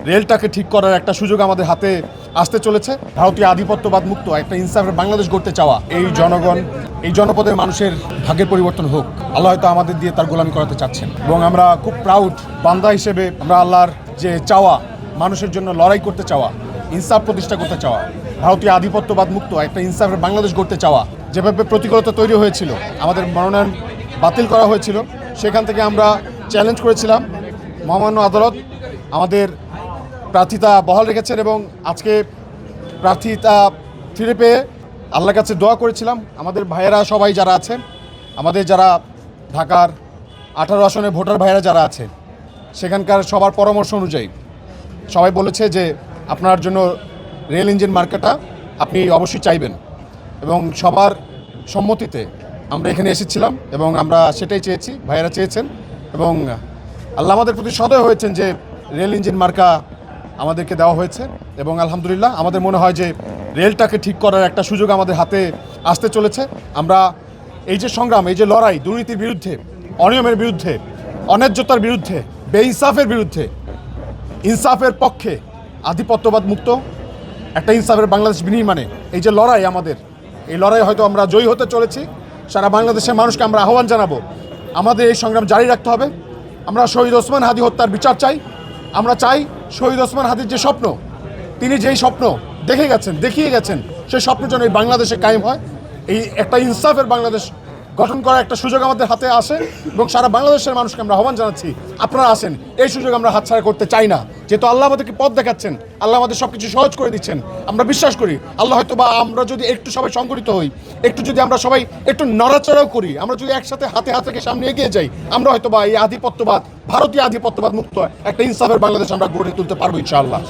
রেলটাকে ঠিক করার একটা সুযোগ আমাদের হাতে আসতে চলেছে। ভারতীয় আধিপত্যবাদ মুক্ত একটা ইনসাফের বাংলাদেশ গড়তে চাওয়া এই জনগণ, এই জনপদের মানুষের ভাগ্যের পরিবর্তন হোক। আল্লাহ হয়তো আমাদের দিয়ে তার গোলামি করাতে চাচ্ছেন এবং আমরা খুব প্রাউড বান্দা হিসেবে আমরা আল্লাহর যে চাওয়া, মানুষের জন্য লড়াই করতে চাওয়া, ইনসাফ প্রতিষ্ঠা করতে চাওয়া, ভারতীয় আধিপত্যবাদ মুক্ত একটা ইনসাফের বাংলাদেশ গড়তে চাওয়া, যেভাবে প্রতিকূলতা তৈরি হয়েছিল, আমাদের মনোনয়ন বাতিল করা হয়েছিল, সেখান থেকে আমরা চ্যালেঞ্জ করেছিলাম। মহামান্য আদালত আমাদের প্রার্থিতা বহাল রেখেছেন এবং আজকে প্রার্থিতা ফিরে পেয়ে আল্লাহর কাছে দোয়া করেছিলাম। আমাদের ভাইয়েরা সবাই যারা আছেন, আমাদের যারা ঢাকার 18 আসনের ভোটার ভাইয়েরা যারা আছে, সেখানকার সবার পরামর্শ অনুযায়ী সবাই বলেছে যে আপনার জন্য রেল ইঞ্জিন মার্কাটা আপনি অবশ্যই চাইবেন এবং সবার সম্মতিতে আমরা এখানে এসেছিলাম এবং আমরা সেটাই চেয়েছি, ভাইয়েরা চেয়েছেন এবং আল্লাহ আমাদের প্রতি সদয় হয়েছেন যে রেল ইঞ্জিন মার্কা আমাদেরকে দেওয়া হয়েছে এবং আলহামদুলিল্লাহ আমাদের মনে হয় যে রেলটাকে ঠিক করার একটা সুযোগ আমাদের হাতে আসতে চলেছে। আমরা এই যে সংগ্রাম, এই যে লড়াই, দুর্নীতির বিরুদ্ধে, অনিয়মের বিরুদ্ধে, অন্যায্যতার বিরুদ্ধে, বেইনসাফের বিরুদ্ধে, ইনসাফের পক্ষে, আধিপত্যবাদ মুক্ত একটা ইনসাফের বাংলাদেশ বিনির্মাণে এই যে লড়াই আমাদের, এই লড়াই হয়তো আমরা জয়ী হতে চলেছি। সারা বাংলাদেশের মানুষকে আমরা আহ্বান জানাবো, আমাদের এই সংগ্রাম জারি রাখতে হবে। আমরা শহীদ ওসমান হাদি হত্যার বিচার চাই। আমরা চাই শহীদ ওসমান হাদির যে স্বপ্ন, তিনি যেই স্বপ্ন দেখিয়ে গেছেন, সেই স্বপ্ন যেন এই বাংলাদেশে কায়েম হয়। এই একটা ইনসাফের বাংলাদেশ গঠন করার একটা সুযোগ আমাদের হাতে আসে এবং সারা বাংলাদেশের মানুষকে আমরা আহ্বান জানাচ্ছি, আপনারা আসেন, এই সুযোগ আমরা হাতছাড়া করতে চাই না। যেহেতু আল্লাহ আমাদেরকে পথ দেখাচ্ছেন, আল্লাহ আমাদের সব কিছু সহজ করে দিচ্ছেন, আমরা বিশ্বাস করি আল্লাহ হয়তো বা আমরা যদি একটু সবাই সংগঠিত হই, একটু যদি আমরা সবাই একটু নড়াচড়াও করি, আমরা যদি একসাথে হাতে হাত রেখে সামনে এগিয়ে যাই, আমরা হয়তো বা এই আধিপত্যবাদ, ভারতীয় আধিপত্যবাদ মুক্ত একটা ইনসাফের বাংলাদেশ আমরা গড়ে তুলতে পারবো ইনশাআল্লাহ।